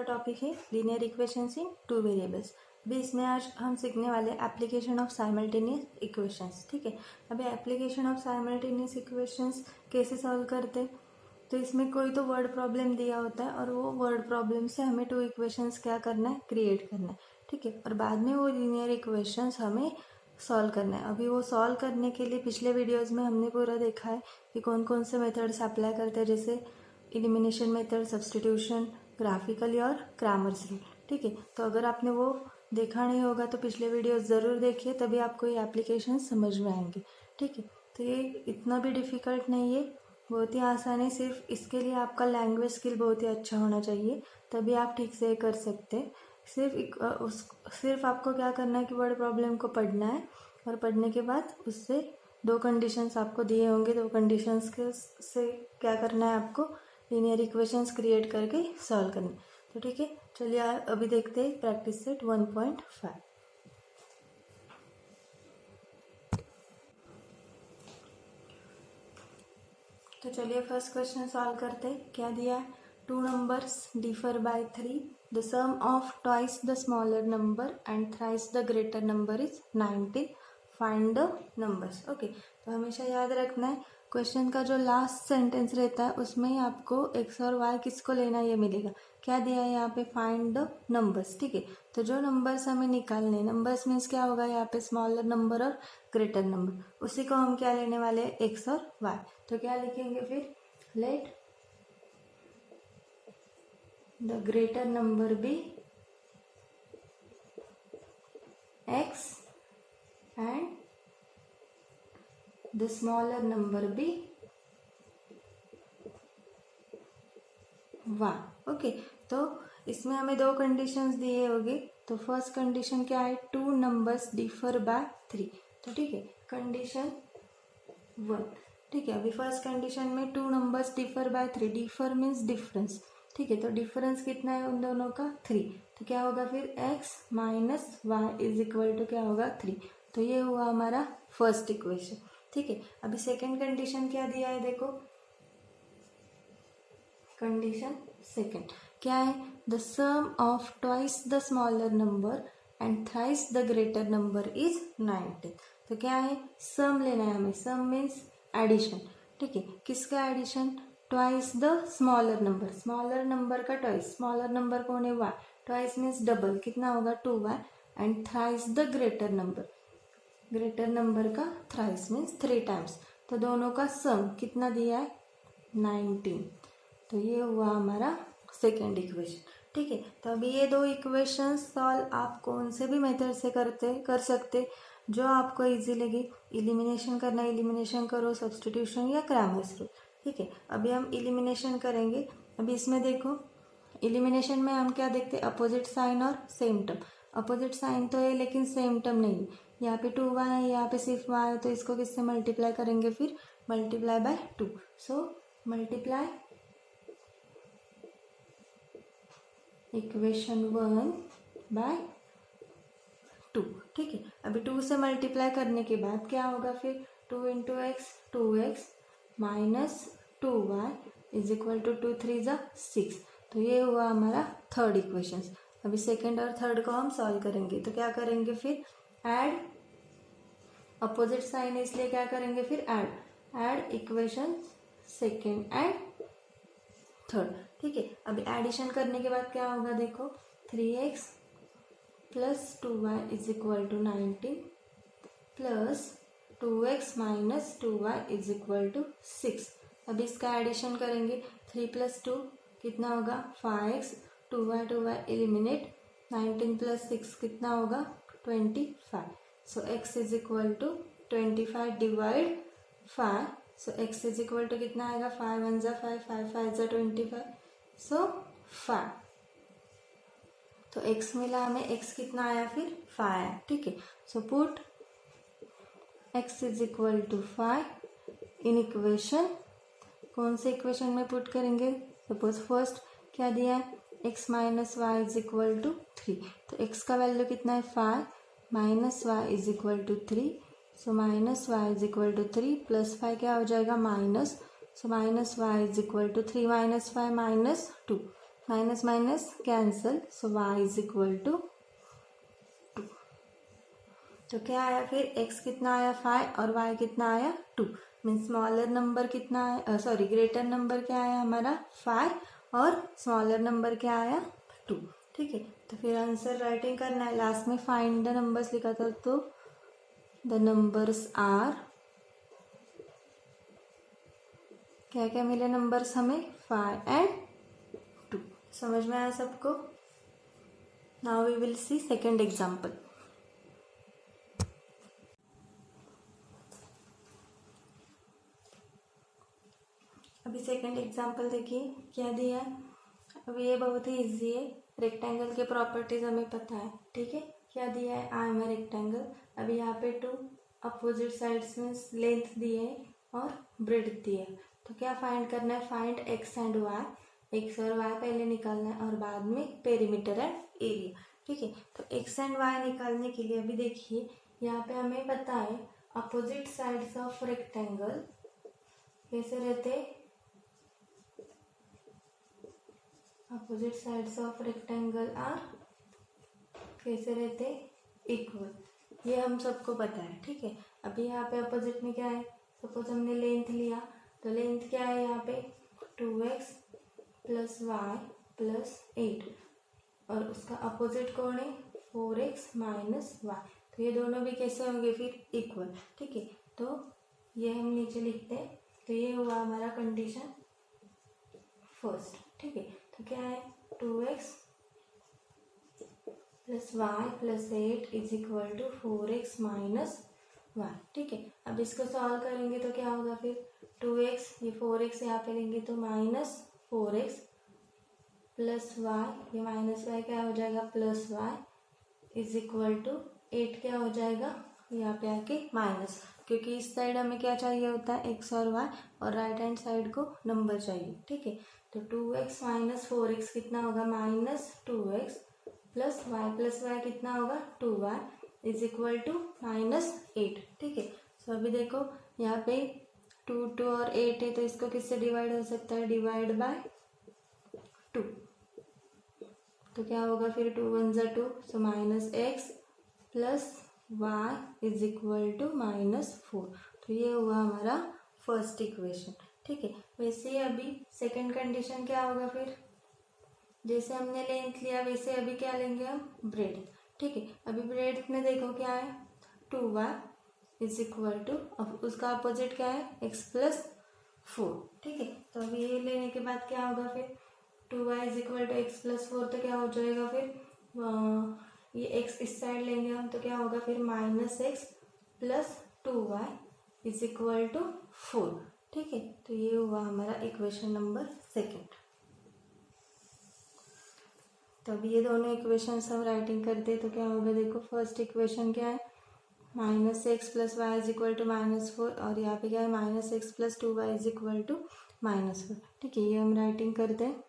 Topic है linear equations इन two variables. अभी इसमें आज हम सीखने वाले एप्लीकेशन ऑफ साइमल्टेनियस इक्वेशंस। ठीक है, अभी एप्लीकेशन ऑफ साइमल्टेनियस इक्वेशंस कैसे सॉल्व करते हैं, तो इसमें कोई तो वर्ड प्रॉब्लम दिया होता है और वो वर्ड प्रॉब्लम से हमें टू इक्वेशंस क्या करना है, क्रिएट करना है। ठीक है, और बाद में वो लीनियर इक्वेशंस हमें सॉल्व करना है। अभी वो सॉल्व करने के लिए पिछले वीडियोस में हमने पूरा देखा है कि कौन कौन से मेथड्स अप्लाई करते हैं, जैसे एलिमिनेशन मेथड, सब्स्टिट्यूशन, ग्राफिकली और क्रैमर्स रूल। ठीक है, तो अगर आपने वो देखा नहीं होगा तो पिछले वीडियो ज़रूर देखिए, तभी आपको ये एप्लीकेशन समझ में आएंगे। ठीक है, तो ये इतना भी डिफ़िकल्ट नहीं है, बहुत ही आसान है। सिर्फ इसके लिए आपका लैंग्वेज स्किल बहुत ही अच्छा होना चाहिए, तभी आप ठीक से कर सकते हैं। सिर्फ आपको क्या करना है कि वर्ड प्रॉब्लम को पढ़ना है, और पढ़ने के बाद उससे दो कंडीशंस आपको दिए होंगे, दो कंडीशंस के से क्या करना है, आपको लीनियर इक्वेशंस क्रिएट करके सॉल्व करना है। तो ठीक है, चलिए अभी देखते हैं प्रैक्टिस सेट 1.5। तो चलिए फर्स्ट क्वेश्चन सॉल्व करते हैं। क्या दिया है, two numbers differ by 3, the sum of twice the smaller number and thrice the greater number is 19, find the numbers. Okay, तो हमेशा याद रखना है क्वेश्चन का जो लास्ट सेंटेंस रहता है उसमें ही आपको एक्स और वाई किसको लेना ये मिलेगा। क्या दिया है यहाँ पे, फाइंड द नंबर्स। ठीक है, तो जो नंबर्स हमें निकालने, नंबर्स मीन्स क्या होगा यहाँ पे, स्मॉलर नंबर और ग्रेटर नंबर, उसी को हम क्या लेने वाले हैं, एक्स और वाई। तो क्या लिखेंगे फिर, let the greater number be x and the smaller number be y. Okay, तो इसमें हमें दो कंडीशंस दिए होंगे। तो फर्स्ट कंडीशन क्या है, टू नंबर्स डिफर बाय 3। तो ठीक है, कंडीशन 1। ठीक है, अभी फर्स्ट कंडीशन में to numbers differ by 3, differ means difference. ठीक है, तो डिफरेंस कितना है उन दोनों का, 3। तो क्या होगा फिर, x minus y is equal to क्या होगा, 3। तो ये हुआ हमारा फर्स्ट इक्वेशन। ठीक है, अभी सेकेंड कंडीशन क्या दिया है, देखो कंडीशन सेकेंड क्या है, the sum of twice the smaller number and thrice the greater number is 19। तो क्या है, सम लेना है हमें, सम मीन्स एडिशन। ठीक है, किसका addition, twice the smaller number, smaller number का ट्वाइस, स्मॉलर नंबर कौन है, वाई, ट्वाइस मीन्स डबल, कितना होगा 2y, and thrice the greater number, greater number का थ्राइस मीन्स 3 टाइम्स। तो दोनों का सम कितना दिया है, 19। तो ये हुआ हमारा सेकेंड इक्वेशन। ठीक है, तो अभी ये दो इक्वेशन सॉल्व आप कौन से भी मेथड से कर सकते, जो आपको इजी लगे। एलिमिनेशन करना, एलिमिनेशन करो, सब्स्टिट्यूशन या क्रैमर्स रूल। ठीक है, अभी हम एलिमिनेशन करेंगे। अभी इसमें देखो, एलिमिनेशन में हम क्या देखते हैं, अपोजिट साइन और सेम टर्म। अपोजिट साइन तो है लेकिन सेम टर्म नहीं, यहाँ पे 2y है, यहाँ पे सिर्फ y है, तो इसको किससे मल्टीप्लाई करेंगे, फिर multiply by 2। So multiply equation 1 by 2। ठीक है, अभी 2 से मल्टीप्लाई करने के बाद क्या होगा फिर, 2 into x, 2x minus 2y is equal to 2 3 जा 6। तो ये हुआ हमारा थर्ड इक्वेशन। अभी सेकेंड और थर्ड को हम सॉल्व करेंगे। तो क्या करेंगे फिर, ऐड, अपोजिट साइन है इसलिए क्या करेंगे फिर, add equation second and third. ठीक है, अभी एडिशन करने के बाद क्या होगा, देखो 3x plus 2y is equal to 19 plus 2x minus 2y is equal to 6। अभी इसका एडिशन करेंगे, 3 प्लस 2 कितना होगा, 5x, 2y एलिमिनेट, 19 प्लस 6 कितना होगा, 25। So x is equal to 25 divide 5। So x is equal to कितना आएगा, 5 1 जा 5, 5 5 जा 25, सो 5। तो x मिला हमें, x कितना आया फिर, 5 आया। ठीक है, so put x is equal to 5 in equation, कौन से इक्वेशन में पुट करेंगे, सपोज फर्स्ट क्या दिया है, x minus y is equal to 3। तो x का वैल्यू कितना है, 5 minus y is equal to 3। So minus y is equal to 3 plus 5 क्या हो जाएगा, minus, so minus y is equal to 3 minus 5 minus 2। Minus minus cancel, so y is equal to 2। तो क्या आया फिर, x कितना आया 5 और y कितना आया 2। मीन स्मॉलर नंबर कितना आया, सॉरी ग्रेटर नंबर क्या आया हमारा 5 और स्मॉलर नंबर क्या आया 2। ठीक है, तो फिर आंसर राइटिंग करना है। लास्ट में फाइंड द नंबर्स लिखा था, तो द नंबर्स आर, क्या क्या मिले नंबर्स हमें 5 एंड 2। समझ में आया सबको। Now we will see second example. अभी सेकेंड एग्जाम्पल देखिए क्या दिया है। अभी ये बहुत ही इजी है, रेक्टेंगल के प्रॉपर्टीज हमें पता है। ठीक है, क्या दिया है, आई एम ए रेक्टेंगल। अभी यहाँ पे 2 अपोजिट साइड्स में लेंथ दी है और ब्रेड्थ दी है। तो क्या फाइंड करना है, find x and y. X और वाई पहले निकालना है और बाद में पेरीमीटर एंड एरिया। ठीक है, तो एक्स एंड वाई निकालने के लिए अभी देखिए यहाँ पे हमें पता है अपोजिट साइड्स ऑफ रेक्टेंगल कैसे रहते, opposite sides of rectangle are कैसे रहते, इक्वल। ये हम सबको पता है। ठीक है, अभी यहाँ पे अपोजिट में क्या है, सपोज हमने लेंथ लिया, तो लेंथ क्या है यहाँ पे 2x प्लस वाई प्लस 8 और उसका अपोजिट कौन है 4x माइनस वाई। तो ये दोनों भी कैसे होंगे फिर इक्वल। ठीक है, तो ये हम नीचे लिखते हैं। तो ये हुआ हमारा कंडीशन फर्स्ट। ठीक है, तो क्या है 2x plus y plus 8 is equal to 4x minus y. ठीक है, अब इसको सॉल्व करेंगे तो क्या होगा फिर 2x, ये 4x यहाँ पे लेंगे तो माइनस 4x प्लस वाई, ये माइनस वाई क्या हो जाएगा plus y is equal to 8 क्या हो जाएगा यहाँ पे आके माइनस, क्योंकि इस साइड हमें क्या चाहिए होता है x और y और राइट हैंड साइड को नंबर चाहिए। ठीक है, तो 2x माइनस 4x कितना होगा माइनस 2x प्लस वाई कितना होगा 2y is equal to minus 8। ठीक है, सो अभी देखो यहाँ पे 2 और 8 है, तो इसको किससे डिवाइड हो सकता है, डिवाइड बाय 2। तो क्या होगा फिर 2 1 जा 2, so minus x plus y is equal to minus 4। तो ये हुआ हमारा फर्स्ट इक्वेशन। ठीक है, वैसे ही अभी सेकंड कंडीशन क्या होगा फिर, जैसे हमने लेंथ लिया वैसे अभी क्या लेंगे हम ब्रेड्थ। ठीक है, अभी ब्रेड्थ में देखो क्या है 2y इज इक्वल टू, अब उसका अपोजिट क्या है x प्लस 4। ठीक है, तो अभी ये लेने के बाद क्या होगा फिर 2y is equal to x plus 4, तो क्या हो जाएगा फिर ये x इस साइड लेंगे हम, तो क्या होगा फिर minus x plus 2y is equal to 4। ठीक है, तो ये हुआ हमारा इक्वेशन नंबर सेकेंड। तो अभी ये दोनों इक्वेशन हम राइटिंग करते तो क्या होगा, देखो फर्स्ट इक्वेशन क्या है minus x plus y is equal to minus 4 और यहाँ पे क्या है minus x plus 2y is equal to minus 4। ठीक है, ये हम राइटिंग करते हैं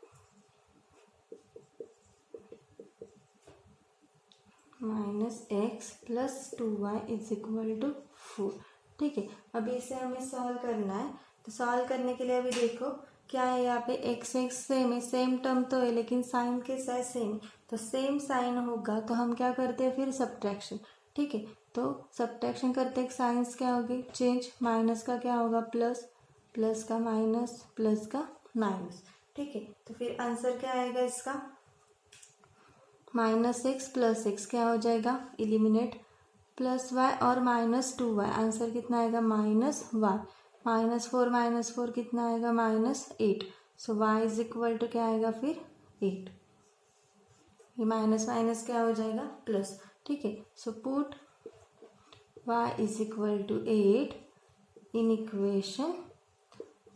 minus x plus 2y is equal to 4। ठीक है, अभी इसे हमें सॉल्व करना है। तो सॉल्व करने के लिए अभी देखो क्या है यहाँ पे एक्स एक्स सेम है, सेम टर्म तो है लेकिन साइन के साथ सेम है, तो सेम साइन होगा तो हम क्या करते हैं फिर सब्ट्रैक्शन। ठीक है, तो सब्ट्रैक्शन करते हैं साइंस क्या होगी चेंज, माइनस का क्या होगा प्लस, प्लस का माइनस, प्लस का माइनस। ठीक है, तो फिर आंसर क्या आएगा इसका माइनस एक्स प्लस एक्स क्या हो जाएगा एलिमिनेट, प्लस वाई और माइनस 2y, आंसर कितना आएगा माइनस वाई, माइनस 4 कितना आएगा minus 8। So y is equal to क्या आएगा फिर 8, ये माइनस माइनस क्या हो जाएगा प्लस। ठीक है, so put y is equal to 8 in equation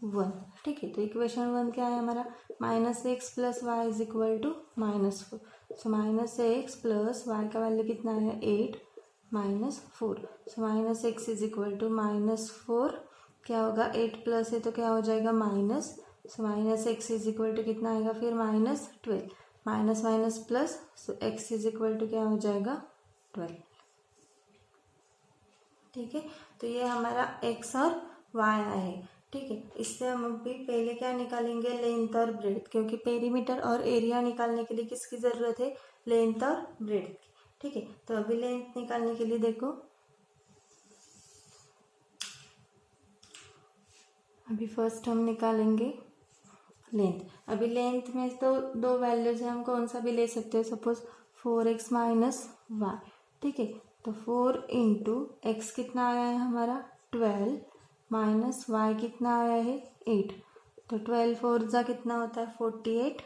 1। ठीक है, तो इक्वेशन 1 क्या है हमारा minus x plus y is equal to minus 4। So minus x plus y का वैल्यू कितना है 8 minus 4। So minus x is equal to minus 4 क्या होगा 8 प्लस है तो क्या हो जाएगा minus, so minus x is equal to कितना आएगा फिर minus 12, minus minus plus, so x is equal to क्या हो जाएगा 12। ठीक है, तो ये हमारा एक्स और वाई आया है। ठीक है। इससे हम अभी पहले क्या निकालेंगे, लेंथ और ब्रेड्थ, क्योंकि पेरीमीटर और एरिया निकालने के लिए किसकी ज़रूरत है, लेंथ और ब्रेड्थ की। ठीक है, तो अभी लेंथ निकालने के लिए देखो, अभी फर्स्ट हम निकालेंगे लेंथ। अभी लेंथ में तो दो वैल्यूज हैं, हम कौन सा भी ले सकते हो, सपोज 4x माइनस वाई। ठीक है, तो 4 इंटू एक्स कितना आया है हमारा 12 माइनस वाई कितना आया है 8। तो 12 4 जा कितना होता है 48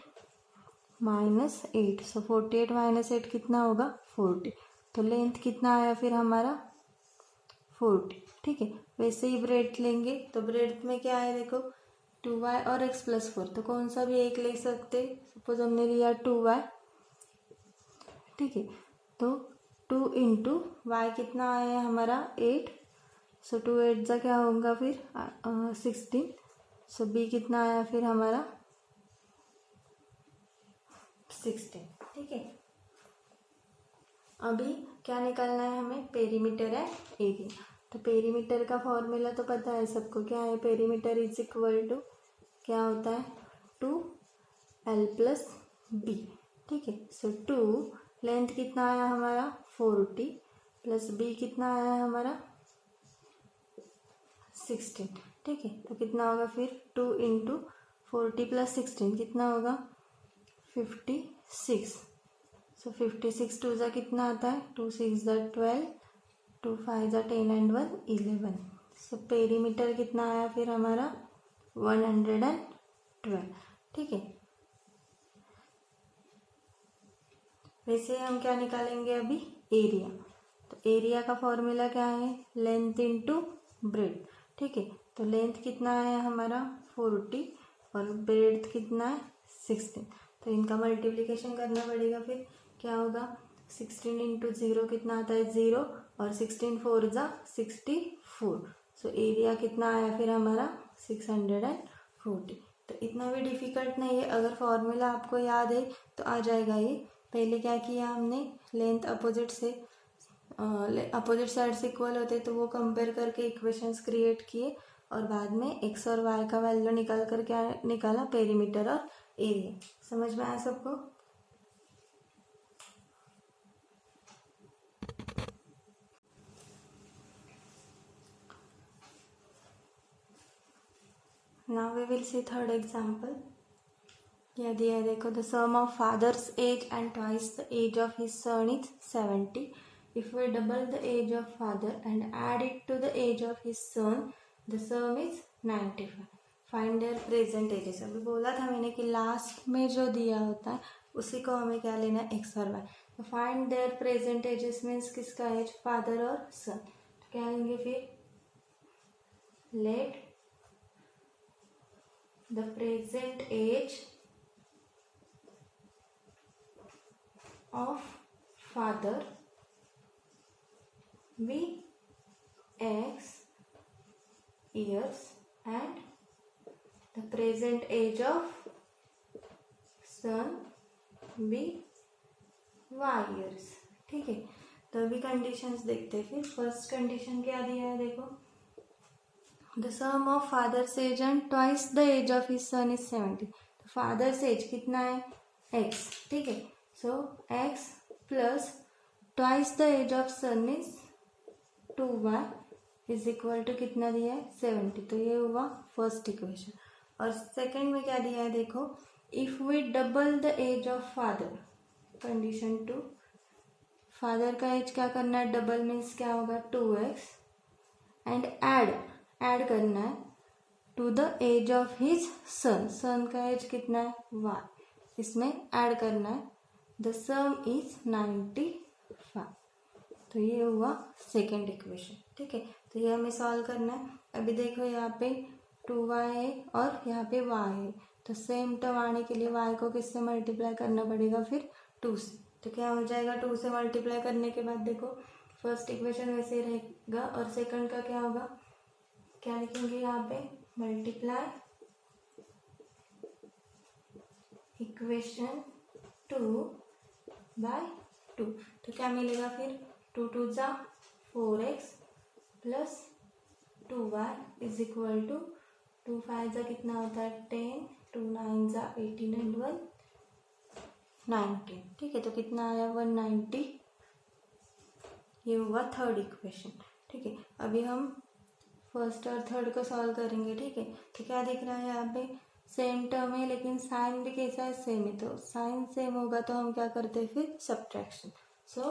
माइनस 8। सो 48 माइनस 8 कितना होगा 40। तो लेंथ कितना आया फिर हमारा 40। ठीक है, वैसे ही ब्रेड लेंगे तो ब्रेड में क्या है देखो 2y और x प्लस 4, तो कौन सा भी एक ले सकते। सपोज हमने लिया 2y। ठीक है, तो 2 इंटू वाई कितना आया है हमारा 8। सो 2 8 जा क्या होगा फिर 16। सो b कितना आया फिर हमारा 16। ठीक है, अभी क्या निकालना है हमें, पेरीमीटर है एरिया। तो पेरीमीटर का फॉर्मूला तो पता है सबको, क्या है, पेरीमीटर इज इक्वल टू क्या होता है 2l प्लस बी। ठीक है, सो 2 लेंथ कितना आया हमारा 40 प्लस बी कितना आया हमारा 16। ठीक है, तो कितना होगा फिर 2 इंटू 40 प्लस 16 कितना होगा 56। सो 56 टू ज़ा कितना आता है 2 6 ज़ा 12 2 5 ज़ा 10 एंड 1 11। सो पेरीमीटर कितना आया फिर हमारा 112। ठीक है, वैसे हम क्या निकालेंगे अभी, एरिया। तो एरिया का फॉर्मूला क्या है, लेंथ इंटू ब्रेड। ठीक है, तो लेंथ कितना है हमारा 40 और ब्रेड कितना है 16। तो इनका मल्टीप्लिकेशन करना पड़ेगा, फिर क्या होगा 16 इंटू 0 कितना आता है 0 और 16 4 जा 64। सो एरिया कितना आया फिर हमारा 640। तो इतना भी डिफिकल्ट नहीं है, अगर फॉर्मूला आपको याद है तो आ जाएगा ये। पहले क्या किया हमने, लेंथ अपोजिट साइड से इक्वल होते तो वो कंपेयर करके इक्वेशंस क्रिएट किए और बाद में एक्स और वाई का वैल्यू निकाल कर क्या निकाला, पेरीमीटर और एरिया। समझ में आया सबको। Now we will see third example. क्या दिया है देखो, the sum of father's age and twice the age of his son is 70। If we double the age of father and add it to the age of his son the sum is 95। Find their present ages. अभी बोला था मैंने कि last में जो दिया होता है उसी को हमें क्या लेना है, एक्स और वाई। तो find their present edges means किसका एज, फादर और सन। तो क्या लेंगे फिर, late the present age of father be x years and the present age of son be y years। ठीक है, तो अभी कंडीशंस देखते हैं। फिर फर्स्ट कंडीशन क्या दिया है देखो, the sum of father's age and twice the age of his son is 70। तो फादर्स एज कितना है x। ठीक है, so x plus twice the age of son is 2y is equal to कितना दिया है 70। तो ये हुआ फर्स्ट इक्वेशन। और सेकंड में क्या दिया है देखो, if we double the age of father, condition 2, father का एज क्या करना है, डबल मीन्स क्या होगा 2x एंड ऐड करना है to the age of his son. Son का एज कितना है y, इसमें ऐड करना है, द सम इज 95। तो ये हुआ सेकेंड इक्वेशन। ठीक है, तो ये हमें सॉल्व करना है। अभी देखो यहाँ पे 2y है और यहाँ पे y है, तो सेम टर्म आने के लिए y को किससे मल्टीप्लाई करना पड़ेगा फिर 2 से। तो क्या हो जाएगा 2 से मल्टीप्लाई करने के बाद देखो फर्स्ट इक्वेशन वैसे रहेगा और सेकंड का क्या होगा, क्या लिखेंगे यहाँ पे, मल्टीप्लाई इक्वेशन 2 बाय 2। तो क्या मिलेगा फिर 2 2 जा 4x plus 2y is equal to 2 5 जा कितना होता है 10, 2 9 जा 18 एंड 1 19। ठीक है, तो कितना आया 190। ये हुआ थर्ड इक्वेशन। ठीक है, अभी हम फर्स्ट और थर्ड को सॉल्व करेंगे। ठीक है, तो क्या दिख रहा है यहाँ पे सेम टर्म है लेकिन साइन भी कैसा है सेम है, तो साइन सेम होगा तो हम क्या करते हैं फिर subtraction. So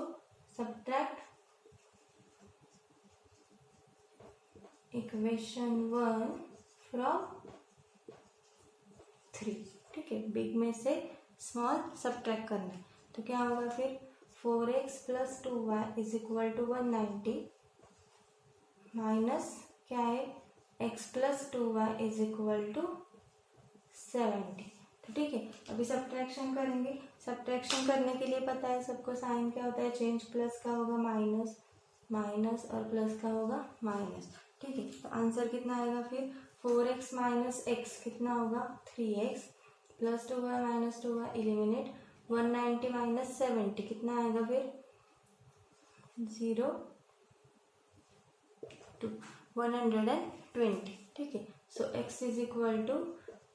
subtract equation 1 from 3। ठीक है, बिग में से स्मॉल सब्ट्रैक्ट करना है, तो क्या होगा फिर 4x plus 2y is equal to 190 minus क्या है x plus 2y is equal to 70। तो ठीक है, अभी सब्ट्रैक्शन करेंगे। सब्ट्रैक्शन करने के लिए पता है सबको साइन क्या होता है चेंज, प्लस का होगा माइनस, माइनस और प्लस का होगा माइनस। ठीक है, तो आंसर कितना आएगा फिर 4x माइनस x कितना होगा 3x plus 2y minus 2y eliminate 190 minus 70 कितना आएगा फिर 0 2 120। ठीक है, so x is equal to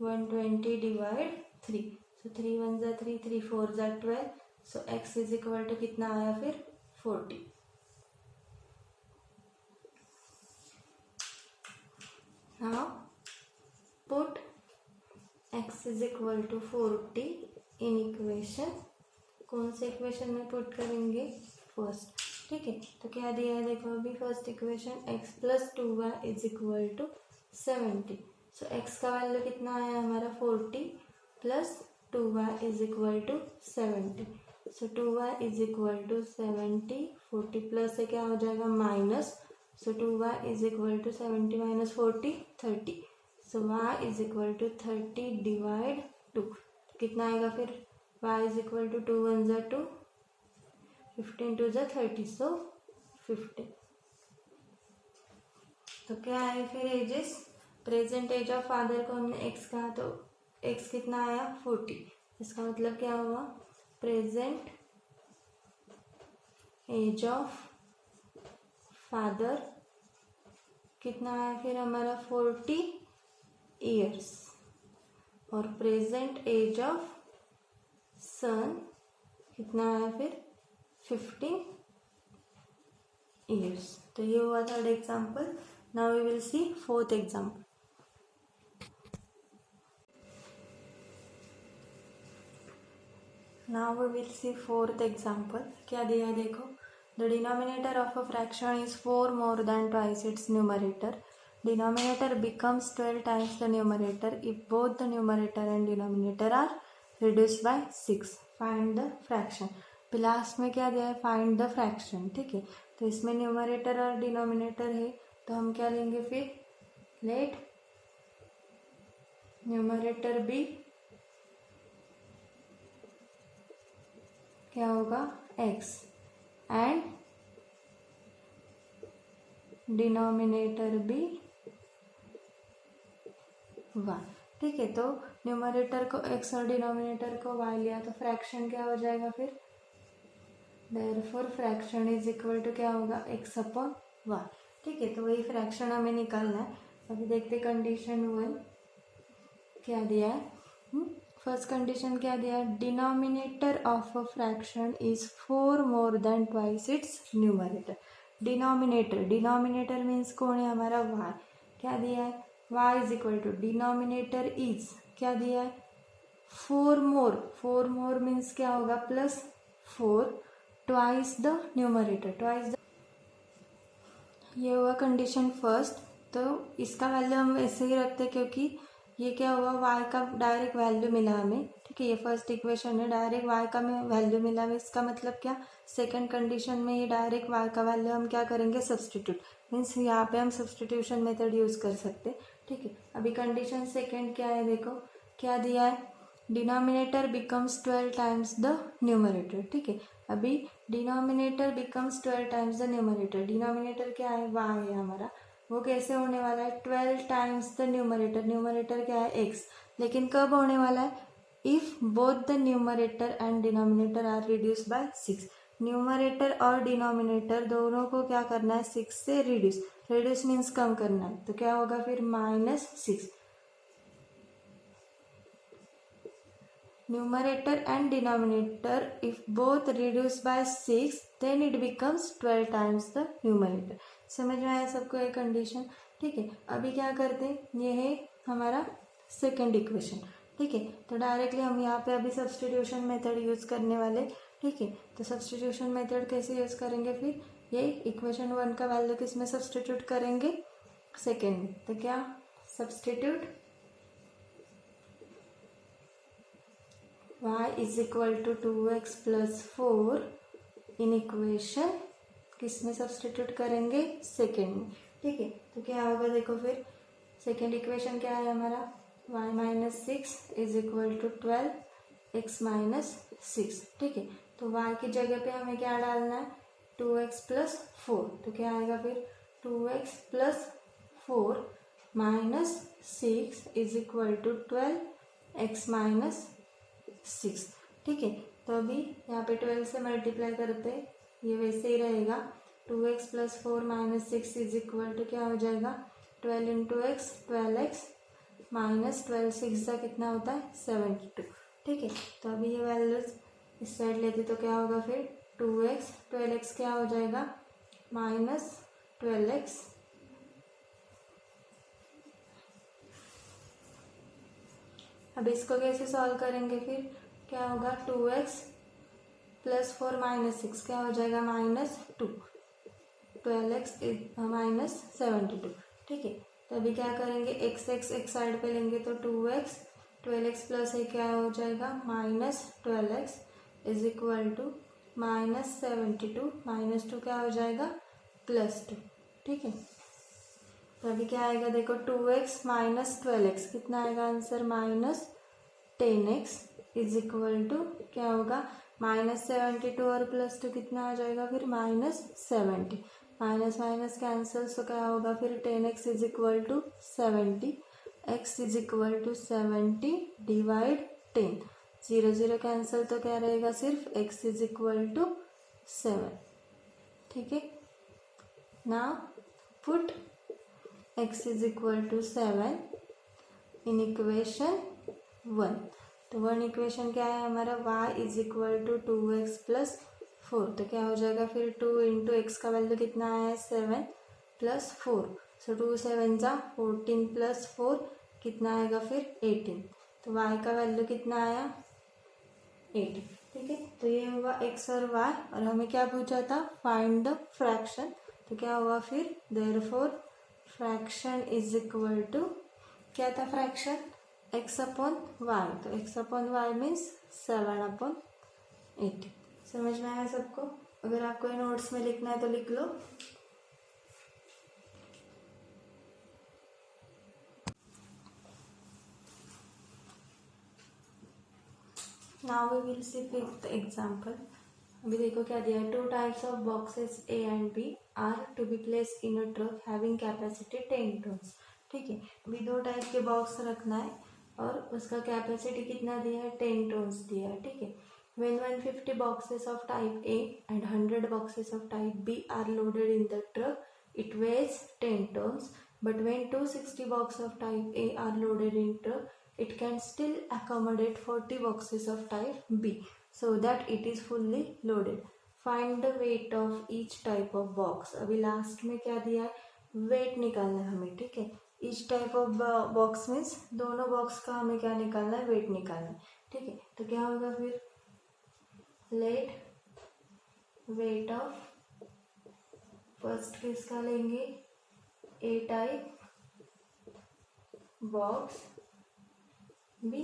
120 divide 3, so 3 1 जा 3, 3 4 जा 12, so x is equal to कितना आया फिर 40। Now put x is equal to 40 in equation, कौन से इक्वेशन में पुट करेंगे फर्स्ट। ठीक है, तो क्या दिया है देखो अभी first equation x plus 2y is equal to 70। So x का वैल्यू कितना आया हमारा 40 plus 2y is equal to 70। So 2y is equal to 70, 40 plus से क्या हो जाएगा minus, so 2y is equal to 70 minus 40 30, so y is equal to 30 divide 2, कितना आएगा फिर y इज इक्वल टू 2 1 जा 2, 15 2 जा 30, सो 15। तो क्या है फिर ages, present age of father को हमने x कहा तो x कितना आया 40, इसका मतलब क्या हुआ प्रेजेंट एज ऑफ फादर कितना आया फिर हमारा 40 ईयर्स, और प्रेजेंट एज ऑफ सन कितना आया फिर 15 ईयर्स। तो ये हुआ third example. Now we will see fourth example. Now we will see fourth example. क्या दिया है देखो, the denominator of a fraction is 4 more than twice its numerator, denominator becomes 12 times the numerator if both the numerator and denominator are reduced by 6, find the fraction. फिर last में क्या दिया है find the fraction. ठीक है, तो इसमें numerator और डिनोमिनेटर है तो हम क्या लेंगे फिर लेट न्यूमरेटर बी क्या होगा x एंड डिनोमिनेटर भी y। ठीक है, तो न्यूमरेटर को x और डिनोमिनेटर को y लिया तो फ्रैक्शन क्या हो जाएगा फिर, therefore fraction is equal to क्या होगा x अपॉन y। ठीक है, तो वही फ्रैक्शन हमें निकालना है। अभी देखते कंडीशन 1 क्या दिया है। फर्स्ट कंडीशन क्या दिया है, denominator of a fraction is 4 more than twice its numerator. Denominator, denominator means कौन है हमारा y। क्या दिया है y is equal to denominator is क्या दिया है 4 मोर, 4 मोर मीन्स क्या होगा plus 4 twice the numerator, twice the, ये हुआ कंडीशन फर्स्ट। तो इसका वैल्यू हम ऐसे ही रखते हैं क्योंकि ये क्या हुआ y का डायरेक्ट वैल्यू मिला हमें। ठीक है, ये फर्स्ट इक्वेशन है, डायरेक्ट y का में वैल्यू मिला हमें, इसका मतलब क्या सेकंड कंडीशन में ये डायरेक्ट y का वैल्यू हम क्या करेंगे सब्सटीट्यूट, मीन्स यहाँ पे हम सब्सटीट्यूशन मेथड यूज़ कर सकते हैं। ठीक है, अभी कंडीशन सेकेंड क्या है देखो, क्या दिया है denominator becomes 12 times the numerator. ठीक है, अभी denominator becomes 12 times the numerator, denominator क्या है y है हमारा, वो कैसे होने वाला है 12 टाइम्स द न्यूमरेटर, न्यूमरेटर क्या है x, लेकिन कब होने वाला है if both the numerator and denominator are reduce by 6। Numerator और डिनोमिनेटर दोनों को क्या करना है 6 से रिड्यूस, रिड्यूस मीन्स कम करना है, तो क्या होगा फिर -6। Numerator and denominator if both reduce by 6 then it becomes 12 times the numerator. समझ में आया सबको ये कंडीशन? ठीक है, अभी क्या करते हैं, ये है हमारा सेकेंड इक्वेशन। ठीक है, तो डायरेक्टली हम यहाँ पे अभी सब्स्टिट्यूशन मेथड यूज़ करने वाले। ठीक है, तो सब्स्टिट्यूशन मेथड कैसे यूज़ करेंगे, फिर ये इक्वेशन 1 का वैल्यू किस में सब्स्टिट्यूट करेंगे, सेकेंड में। तो क्या substitute y is equal to 2x plus 4 in equation किस में सब्स्टिट्यूट करेंगे, सेकेंड में। ठीक है, तो क्या होगा देखो, फिर सेकेंड इक्वेशन क्या है हमारा, y minus 6 is equal to 12 x minus 6। ठीक है, तो y की जगह पे हमें क्या डालना है, 2x प्लस 4। तो क्या आएगा फिर 2x plus 4 minus 6 is equal to 12x minus 6। ठीक है, तो अभी यहाँ पे 12 से मल्टीप्लाई करते हैं, ये वैसे ही रहेगा। 2x plus 4 minus 6 is equal to क्या हो जाएगा, 12 इंटू एक्स 12x माइनस 12 6 का कितना होता है, 72। ठीक है, तो अभी ये वैल्यूज इस साइड लेते तो क्या होगा, फिर 2x 12x क्या हो जाएगा, माइनस 12x। अब इसको कैसे सॉल्व करेंगे, फिर क्या होगा, 2x प्लस 4 माइनस 6 क्या हो जाएगा, माइनस 2, 12x माइनस 72। ठीक है, तो अभी क्या करेंगे, x एक साइड पे लेंगे तो 2x 12x प्लस है क्या हो जाएगा, minus 12x is equal to minus 72, minus 2 क्या हो जाएगा, प्लस 2। ठीक है, तो अभी क्या आएगा देखो, 2x माइनस 12x कितना आएगा answer, minus 10x is equal to क्या होगा, माइनस 72 और प्लस 2 कितना आ जाएगा, फिर माइनस 70। माइनस माइनस कैंसल, तो क्या होगा फिर 10x is equal to 70, x is equal to 70 divide 10, 0 0 cancel, तो क्या रहेगा, सिर्फ x इज इक्वल टू 7। ठीक है, now put x is equal to 7 in equation 1। तो 1 इक्वेशन क्या है हमारा, y is equal to 2x plus 4। तो क्या हो जाएगा फिर 2 इंटू एक्स का वैल्यू कितना आया है, 7 प्लस 4। सो 2 7 जा 14 प्लस 4 कितना आएगा, फिर 18। तो y का वैल्यू कितना आया, 18। ठीक है, तो ये हुआ x और y, और हमें क्या पूछा था, फाइंड द फ्रैक्शन। तो क्या हुआ फिर, therefore fraction is equal to क्या था फ्रैक्शन, x अपॉन वाई। तो x upon y means 7 upon 18। समझ में आया सबको? अगर आपको नोट्स में लिखना है तो लिख लो। Now we will see fifth example. अभी देखो क्या दिया है, 2 types of boxes A and B are to be placed in a truck having capacity 10 tons. ठीक है, अभी 2 टाइप के बॉक्स रखना है और उसका कैपेसिटी कितना दिया है, 10 टन्स दिया है। ठीक है, when 150 boxes of type A and 100 boxes of type B are loaded in the truck, it weighs 10 tons. But when 260 boxes of type A are loaded in truck, it can still accommodate 40 boxes of type B, so that it is fully loaded. Find the weight of each type of box. अभी last में क्या दिया है, wait निकालना है हमें। ठीक है, each type of box means दोनों बॉक्स का हमें क्या निकालना है, वेट निकालना है। ठीक है, तो क्या होगा फिर, लेट वेट ऑफ फर्स्ट किसका लेंगे, ए टाइप बॉक्स, बी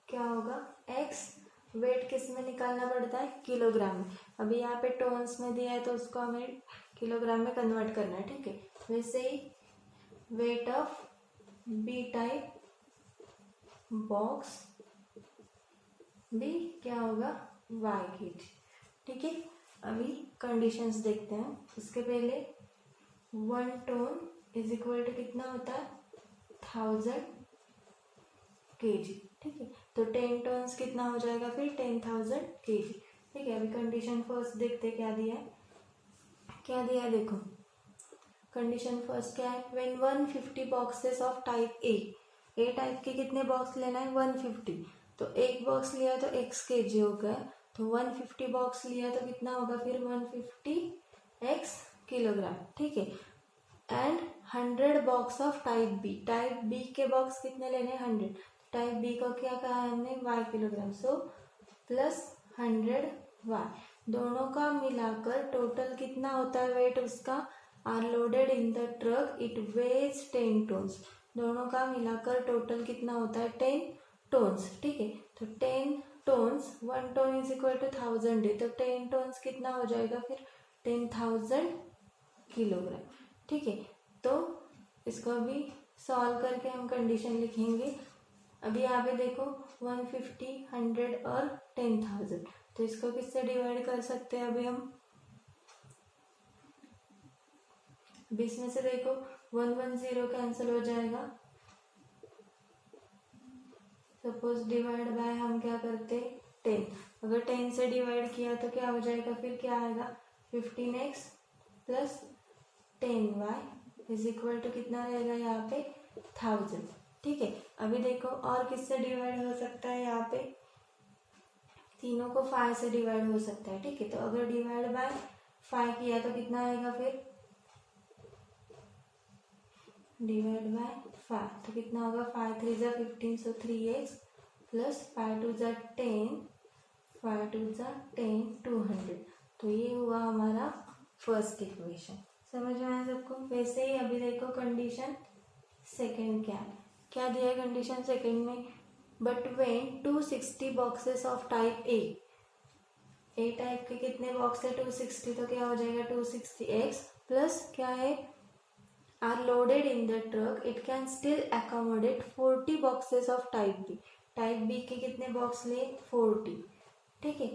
क्या होगा, एक्स। वेट किस में निकालना पड़ता है, किलोग्राम में। अभी यहाँ पे टोन्स में दिया है तो उसको हमें किलोग्राम में कन्वर्ट करना है। ठीक है, वैसे ही weight of B type box B क्या होगा, वाई केजी। ठीक है, अभी कंडीशंस देखते हैं। उसके पहले 1 टन इज इक्वल टू कितना होता है, 1000 kg। ठीक है, तो 10 टन्स कितना हो जाएगा, फिर 10,000 kg। ठीक है, अभी कंडीशन फर्स्ट देखते क्या दिया है, क्या दिया है देखो। कंडीशन फर्स्ट क्या है, when 150 boxes of type A type के कितने बॉक्स लेना है, 150। तो एक बॉक्स लिया तो x kg हो गया, तो 150 बॉक्स लिया तो कितना होगा फिर 150x किलोग्राम, ठीक है। And 100 box of type B के बॉक्स कितने लेने 100, टाइप बी को क्या कहा है हमने y kilogram, so plus 100y, दोनों का मिलाकर टोटल कितना होता है वेट उसका, are loaded in the truck it weighs 10 tonnes, दोनों का मिलाकर टोटल कितना होता है 10 टोन्स, ठीक है। तो 10 tonnes 1 tonne is equal to 1000 है, तो 10 टोन्स कितना हो जाएगा फिर 10,000 किलोग्राम, ठीक है। तो इसको अभी सॉल्व करके हम कंडीशन लिखेंगे। अभी यहाँ पे देखो 150, 100 और 10,000, तो इसको किससे डिवाइड कर सकते हैं अभी हम, बीच में से देखो 110 कैंसिल हो जाएगा, सपोज डिवाइड बाय हम क्या करते 10, अगर 10 से डिवाइड किया तो क्या हो जाएगा फिर क्या आएगा 15x plus 10y is equal to कितना रहेगा यहाँ पे 1000, ठीक है। अभी देखो और किससे डिवाइड हो सकता है, यहाँ पे तीनों को 5 से डिवाइड हो सकता है, ठीक है। तो अगर डिवाइड बाय 5 किया तो कितना आएगा फिर डिवाइड बाय 5, तो कितना होगा 5 3 जा 15, सो 3x प्लस 5 2 जा 10, 5 2 जा 10, 200, तो ये हुआ हमारा फर्स्ट इक्वेशन। समझ में आया सबको। वैसे ही अभी देखो कंडीशन सेकंड क्या दिया है कंडीशन सेकंड में, but when 260 boxes of type A type के कितने बॉक्स है 260, तो क्या हो जाएगा 260x प्लस क्या है are loaded in the truck, it can still accommodate 40 boxes of type B, type B के कितने बॉक्स ले 40, ठीक है।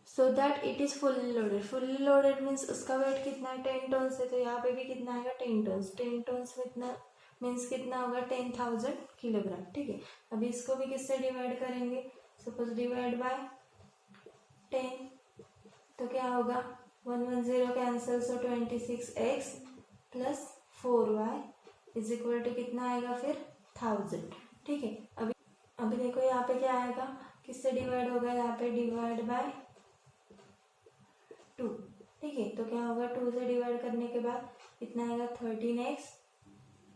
So that it is fully loaded means उसका वेट कितना है 10 टन्स है, तो यहाँ पे भी कितना आएगा 10 टन्स, 10 टन्स में इतना मीन्स कितना होगा 10,000 किलोग्राम, ठीक है। अभी इसको भी किससे डिवाइड करेंगे, सपोज डिवाइड बाय 10, तो क्या होगा 110 cancel, so 26x plus 4y is equal to कितना आएगा फिर 1000, ठीक है। अभी देखो यहाँ पे क्या आएगा, किससे डिवाइड होगा, यहाँ पे डिवाइड बाय 2, ठीक है। तो क्या होगा 2 से डिवाइड करने के बाद कितना आएगा 13x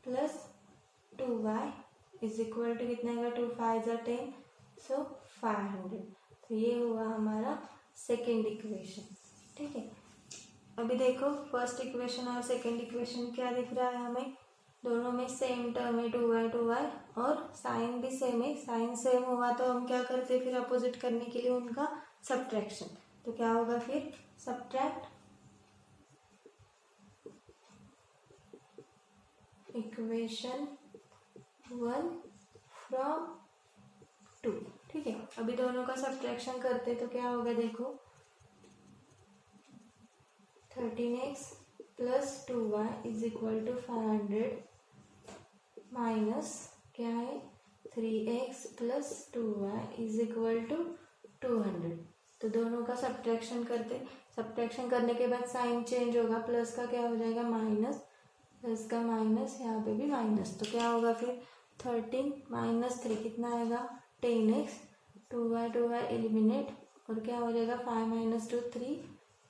plus 2y is equal to कितना आएगा 2 5 जा 10, सो 500, तो ये हुआ हमारा सेकेंड इक्वेशन, ठीक है। अभी देखो फर्स्ट इक्वेशन और सेकेंड इक्वेशन क्या दिख रहा है हमें, दोनों में सेम टर्म है 2y और साइन भी सेम है, साइन सेम हुआ तो हम क्या करते हैं फिर अपोजिट करने के लिए उनका सब्ट्रैक्शन, तो क्या होगा फिर सब्ट्रैक्ट इक्वेशन 1 फ्रॉम 2, ठीक है। अभी दोनों का सब्ट्रैक्शन करते तो क्या होगा देखो 13x plus 2y is equal to 500 minus क्या है 3x plus 2y is equal to 200, तो दोनों का सब्ट्रैक्शन करने के बाद साइन चेंज होगा, प्लस का क्या हो जाएगा माइनस, प्लस का माइनस, यहाँ पे भी माइनस, तो क्या होगा फिर 13 माइनस 3 कितना आएगा 10x, 2y एलिमिनेट और क्या हो जाएगा 5 माइनस 2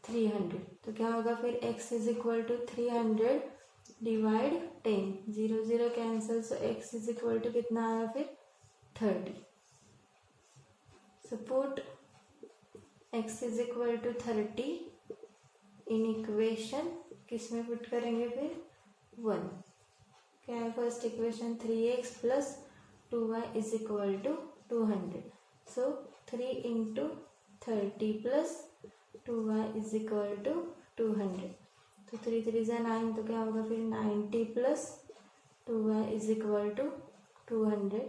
300, तो क्या होगा फिर x is equal to 300 divide 10, 0 0 cancel, so x is equal to कितना आया फिर 30, so put x is equal to 30 in equation किस में पुट करेंगे फिर 1, क्या है first equation 3x plus 2y is equal to 200, so 3 into 30 plus 2y is equal to 200, तो 3 3 जा 9, तो क्या होगा फिर 90 plus 2y is equal to 200,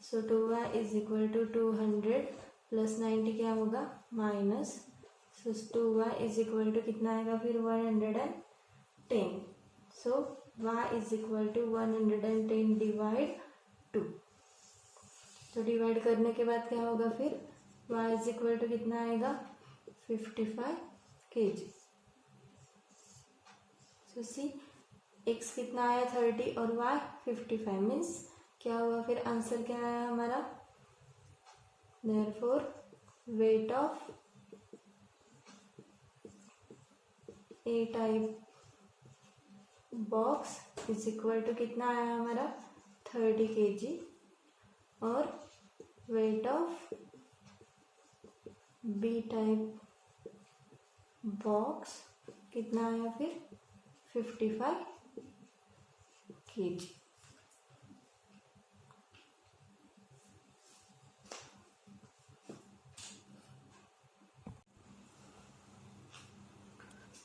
so 2y is equal to 200 plus 90 क्या होगा minus, so 2y is equal to कितना आएगा फिर 110, so y is equal to 110 divide 2, तो डिवाइड करने के बाद क्या होगा फिर y इज इक्वल टू कितना आएगा 55 kg, सो सी x कितना आया 30 और y 55 मीन्स क्या हुआ फिर आंसर क्या आया हमारा therefore weight of A type box is equal to कितना आया हमारा 30 kg और weight of B type box कितना आया फिर 55 kg.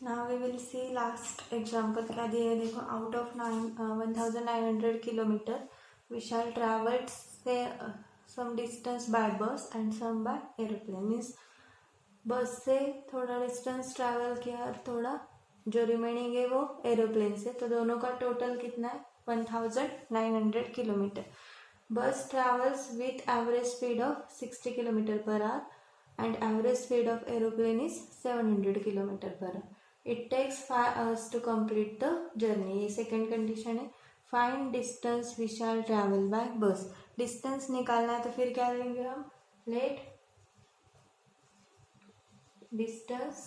Now we will see last example. क्या दिया है देखो. Out of 1900 kilometre we shall travel say some distance by bus and some by aeroplane. Means बस से थोड़ा डिस्टेंस ट्रैवल किया और थोड़ा जो रिमेनिंग है वो एरोप्लेन से. तो दोनों का टोटल कितना है 1900 kilometre. Bus travels with average speed of 60 kilometre per hour and average speed of aeroplane is 700 kilometre per hour. It takes 5 hours to complete the journey. ये सेकेंड कंडीशन है. Find distance we shall travel by bus. Distance निकालना है तो फिर क्या लेंगे हम. Late distance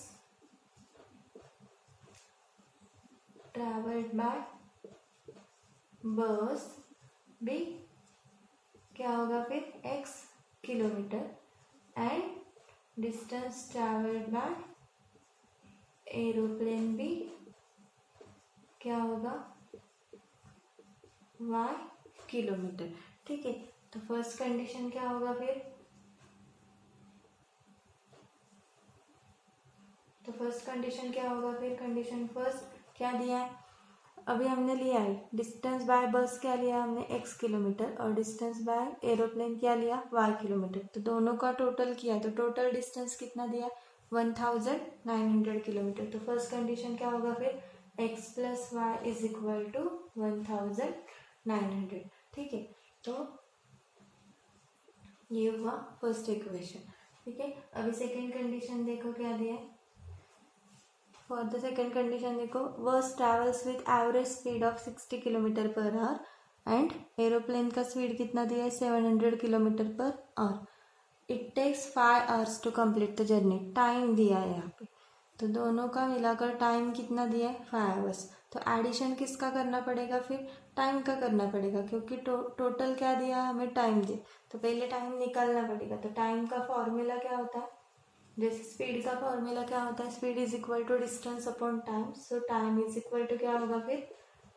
travelled bye बस भी क्या होगा फिर x kilometre and distance travelled bye aeroplane भी क्या होगा y किलोमीटर. ठीक है. तो फर्स्ट कंडीशन क्या होगा फिर. तो फर्स्ट कंडीशन क्या होगा फिर. कंडीशन फर्स्ट क्या दिया है. अभी हमने लिया है डिस्टेंस बाय बस क्या लिया हमने x किलोमीटर और डिस्टेंस बाय एरोप्लेन क्या लिया y किलोमीटर. तो दोनों का टोटल किया है तो टोटल डिस्टेंस कितना दिया 1900 किलोमीटर. तो फर्स्ट कंडीशन क्या होगा फिर x plus y is equal to 1900. ठीक है. तो ये हुआ फर्स्ट इक्वेशन. ठीक है. अभी सेकेंड कंडीशन देखो क्या दिया है. फॉर द सेकेंड कंडीशन देखो bus travels with average speed of 60 kilometre per hour and aeroplane का स्पीड कितना दिया है 700 kilometre per hour. It takes 5 hours to complete the journey. Time दिया है यहाँ पे तो दोनों का मिलाकर टाइम कितना दिया है 5 hours. तो एडिशन किसका करना पड़ेगा फिर टाइम का करना पड़ेगा क्योंकि टोटल क्या दिया हमें टाइम दिया. तो पहले टाइम निकालना पड़ेगा. तो टाइम का फॉर्मूला क्या होता है जैसे स्पीड का फॉर्मूला क्या होता है speed is equal to distance upon time. So time is equal to क्या होगा फिर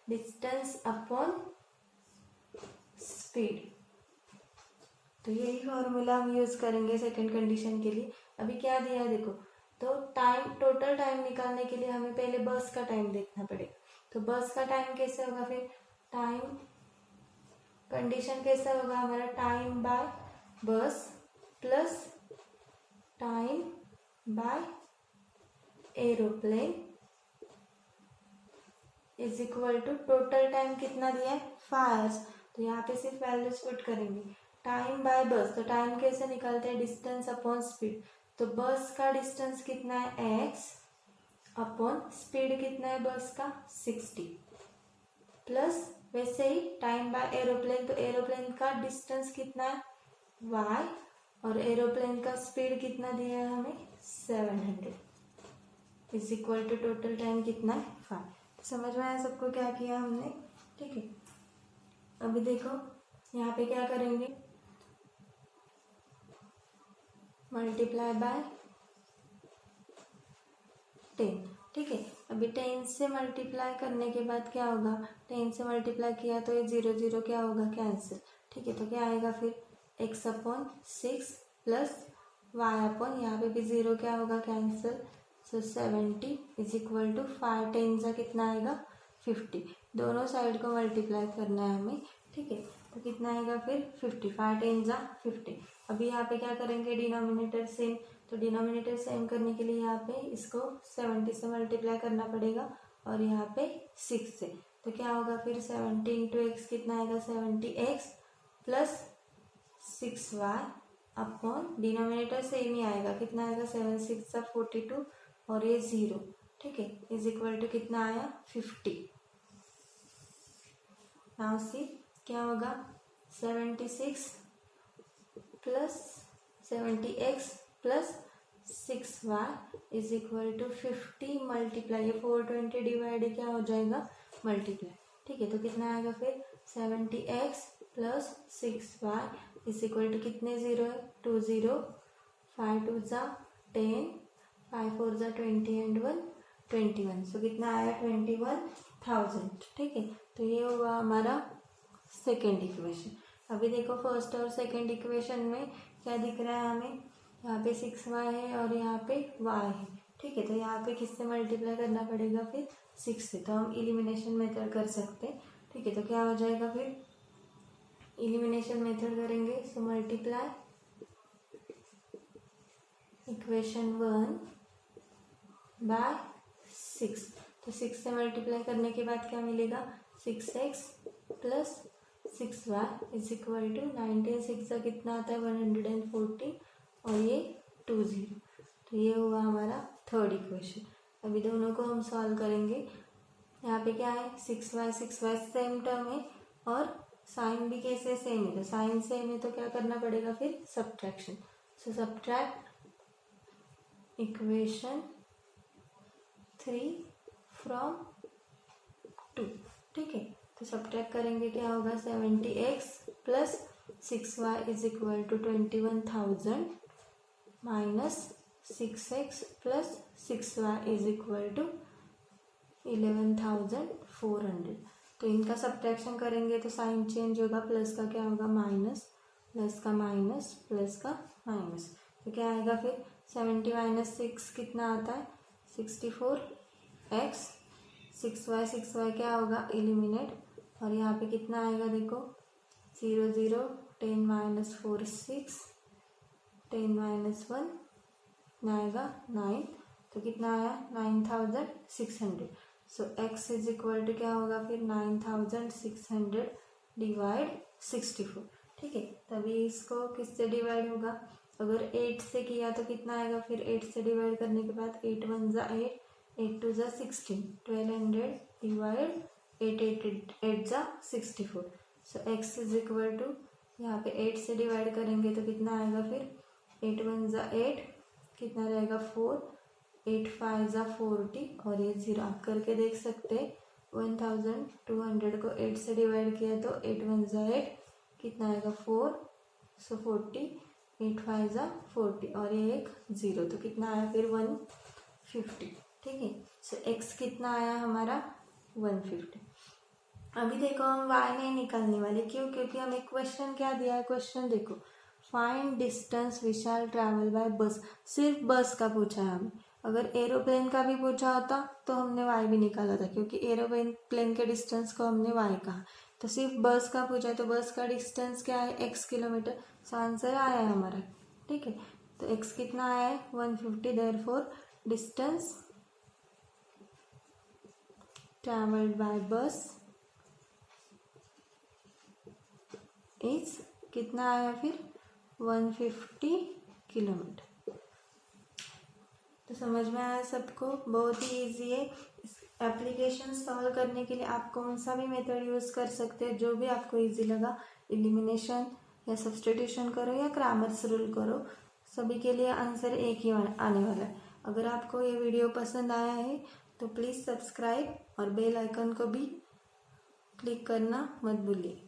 डिस्टेंस अपॉन स्पीड. तो यही फॉर्मूला हम यूज करेंगे सेकंड कंडीशन के लिए. अभी क्या दिया है देखो. तो टाइम टोटल टाइम निकालने के लिए हमें पहले बस का टाइम देखना पड़ेगा. तो बस का टाइम कैसे होगा फिर टाइम कंडीशन कैसा होगा हमारा time by bus plus time by aeroplane is equal to total time कितना दिया है 5 hours. तो यहाँ पे सिर्फ वैल्यूज पुट करेंगे. टाइम बाय बस तो टाइम कैसे निकालते हैं डिस्टेंस अपॉन स्पीड. तो बस का डिस्टेंस कितना है x अपॉन स्पीड कितना है बस का 60 प्लस वैसे ही टाइम बाय एरोप्लेन. तो एरोप्लेन का डिस्टेंस कितना है y और एरोप्लेन का स्पीड कितना दिया है हमें 700 is equal to total time कितना है 5. समझ में आया सबको क्या किया हमने. ठीक है. अभी देखो यहाँ पे क्या करेंगे मल्टीप्लाई बाय 10. ठीक है. अभी 10 से मल्टीप्लाई करने के बाद क्या होगा 10 से मल्टीप्लाई किया तो ये 0 0 क्या होगा कैंसिल. ठीक है. तो क्या आएगा फिर x upon 6 plus y upon यहाँ पे भी 0 क्या होगा cancel. So 70 is equal to 5 10 सा कितना आएगा 50. दोनों साइड को मल्टीप्लाई करना है हमें. ठीक है. तो कितना आएगा फिर 50 5 10 सा 50. अभी यहाँ पे क्या करेंगे डिनोमिनेटर सेम. तो डिनोमिनेटर सेम करने के लिए यहाँ पे इसको 70 से मल्टीप्लाई करना पड़ेगा और यहाँ पे 6 से. तो क्या होगा फिर 70 इंटू एक्स कितना आएगा 70x plus 6y upon denominator same ही आएगा कितना आएगा 7 6 सा 42 और ये 0. ठीक है. इज इक्वल टू कितना आया 50. नाउ सी क्या होगा 76 plus 70x plus 6y is equal to 50 multiply, ये 420 डिवाइड क्या हो जाएगा मल्टीप्लाई, ठीक है। तो कितना आएगा फिर 70x plus 6y is equal to कितने जीरो है 2 0, 5 2 जा 10, 5 4 जा 20 एंड 1 21, सो कितना आया 21,000, ठीक है। तो ये हुआ हमारा सेकेंड इक्वेशन। अभी देखो फर्स्ट और सेकेंड इक्वेशन में क्या दिख रहा है हमें, यहाँ पे 6y है और यहाँ पे y है, ठीक है। तो यहाँ पे किससे मल्टीप्लाई करना पड़ेगा फिर 6 से, तो हम इलिमिनेशन मेथड कर सकते हैं, ठीक है। तो क्या हो जाएगा फिर इलिमिनेशन मेथड करेंगे, सो मल्टीप्लाई इक्वेशन 1 बाय 6, तो 6 से मल्टीप्लाई करने के बाद क्या मिलेगा 6x plus 6y is equal to 19 6 का कितना आता है 140 और ये 20, तो ये हुआ हमारा थर्ड इक्वेशन। अभी दोनों को हम सॉल्व करेंगे। यहाँ पे क्या है 6y सेम टर्म है और साइन भी कैसे सेम है, तो साइन सेम है तो क्या करना पड़ेगा फिर subtraction, so subtract equation 3 from 2, ठीक है। तो सब्ट्रैक्ट करेंगे क्या होगा 70x plus 6y is equal to 21,000 minus 6x plus 6y is equal to 11,400। तो इनका सब्ट्रैक्शन करेंगे तो साइन चेंज होगा, प्लस का क्या होगा माइनस, प्लस का माइनस, प्लस का माइनस, तो क्या आएगा फिर 70 माइनस 6 कितना आता है 64x, 6y क्या होगा एलिमिनेट, और यहाँ पे कितना आएगा देखो 0 0, 10 माइनस 4 6, 10 माइनस 1 आएगा 9, तो कितना आया 9,600, सो x इज इक्वल टू क्या होगा फिर 9,600 डिवाइड 64, ठीक है। तभी इसको किससे डिवाइड होगा, अगर 8 से किया तो कितना आएगा फिर 8 से डिवाइड करने के बाद 8 1 जा 8, 8 2 जा 16, 1200 डिवाइड 8 जा 64, सो x इज इक्वल टू यहाँ पे 8 से डिवाइड करेंगे तो कितना आएगा फिर 8 1 जा 8, कितना रहेगा 4, 8 5 जा 40 और ये 0 आप करके देख सकते हैं 1200 को 8 से डिवाइड किया तो 8 1 जा 8, कितना आएगा 4, सो 40, 8 5 जा 40 और ये एक 0, तो कितना आया फिर 150, ठीक है। सो x कितना आया हमारा 150। अभी देखो हम y नहीं निकालने वाले, क्यों, क्योंकि हमें क्वेश्चन क्या दिया है, क्वेश्चन देखो find distance we shall travel by bus, सिर्फ बस का पूछा है हमें। अगर एरोप्लेन का भी पूछा होता तो हमने y भी निकाला था, क्योंकि एरोप्लेन के डिस्टेंस को हमने y कहा, तो सिर्फ बस का पूछा है तो बस का डिस्टेंस क्या है x किलोमीटर, सो आंसर आया है हमारा, ठीक है। तो x कितना आया है 150, देयरफॉर डिस्टेंस ट्रैवल्ड बाय बस इज कितना आया फिर 150 किलोमीटर। तो समझ में आया सबको, बहुत ही इजी है। एप्लीकेशन सॉल्व करने के लिए आप कौन सा भी मेथड यूज़ कर सकते हैं, जो भी आपको इजी लगा, एलिमिनेशन या सब्स्टिट्यूशन करो या क्रैमर्स रूल करो, सभी के लिए आंसर एक ही आने वाला है। अगर आपको ये वीडियो पसंद आया है तो प्लीज़ सब्सक्राइब और बेल आइकन को भी क्लिक करना मत भूलिए।